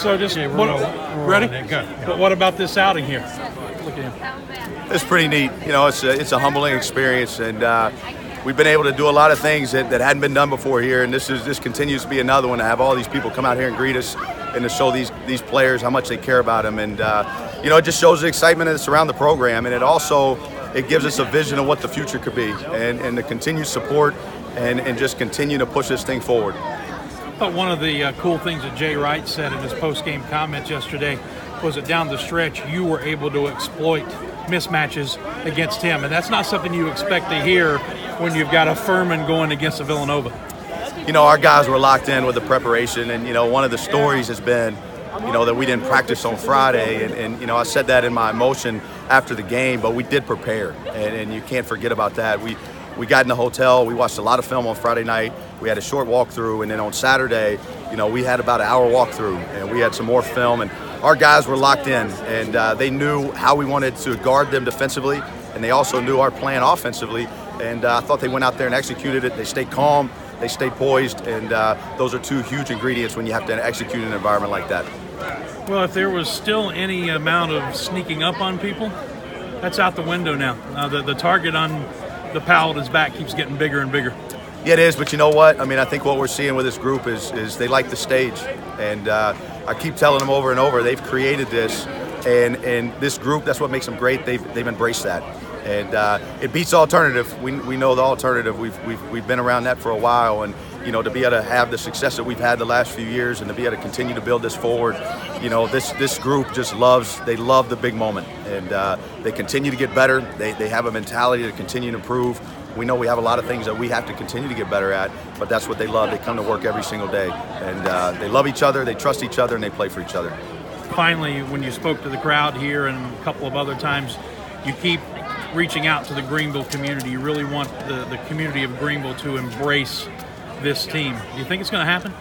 So just Yeah, ready? Good. But what about this outing here? Look at him. It's pretty neat. You know, it's a humbling experience, and we've been able to do a lot of things that hadn't been done before here, and this continues to be another one to have all these people come out here and greet us and to show these players how much they care about them. And you know, it just shows the excitement that's around the program, and it gives us a vision of what the future could be, and the continued support and just continue to push this thing forward. But one of the cool things that Jay Wright said in his post-game comments yesterday was that down the stretch you were able to exploit mismatches against him, and that's not something you expect to hear when you've got a Furman going against a Villanova. You know, our guys were locked in with the preparation, and you know, one of the stories has been, you know, that we didn't practice on Friday, and you know, I said that in my emotion after the game, but we did prepare, and you can't forget about that. We got in the hotel, we watched a lot of film on Friday night, we had a short walkthrough, and then on Saturday, you know, we had about an hour walkthrough, and we had some more film, and our guys were locked in, and they knew how we wanted to guard them defensively, and they also knew our plan offensively, and I thought they went out there and executed it. They stayed calm, they stayed poised, and those are two huge ingredients when you have to execute in an environment like that. Well, if there was still any amount of sneaking up on people, that's out the window now. The target on the Paladins' back keeps getting bigger and bigger. Yeah, it is, but you know what? I mean, I think what we're seeing with this group is they like the stage, and I keep telling them over and over, they've created this, and this group, that's what makes them great. They've embraced that, and it beats alternative. We know the alternative. We've been around that for a while, and you know, to be able to have the success that we've had the last few years, and to be able to continue to build this forward, you know, this group just love the big moment, and they continue to get better. They have a mentality to continue to improve. We know we have a lot of things that we have to continue to get better at, but that's what they love. They come to work every single day, and they love each other, they trust each other, and they play for each other. Finally, when you spoke to the crowd here and a couple of other times, you keep reaching out to the Greenville community. You really want the community of Greenville to embrace this team. Do you think it's going to happen?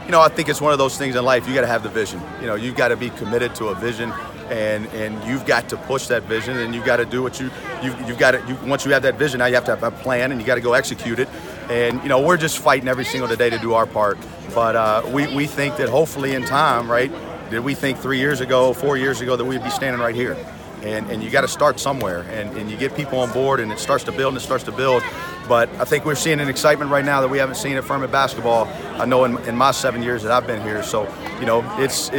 You know, I think it's one of those things in life. You got to have the vision. You know, you've got to be committed to a vision, and you've got to push that vision, and you've got to do what you've got to. Once you have that vision, now you have to have a plan, and you got to go execute it. And you know, we're just fighting every single day to do our part. But we think that hopefully in time, right? Did we think 3 years ago, 4 years ago that we'd be standing right here? And you got to start somewhere, and you get people on board, and it starts to build and it starts to build. But I think we're seeing an excitement right now that we haven't seen at Furman basketball, I know in my 7 years that I've been here. So, you know, it's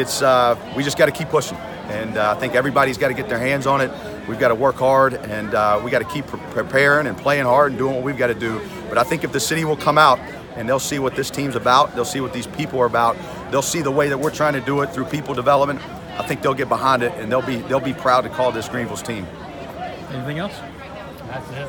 we just got to keep pushing. And I think everybody's got to get their hands on it. We've got to work hard, and we got to keep preparing and playing hard and doing what we've got to do. But I think if the city will come out and they'll see what this team's about, they'll see what these people are about, they'll see the way that we're trying to do it through people development, I think they'll get behind it, and they'll be proud to call this Greenville's team. Anything else? That's it.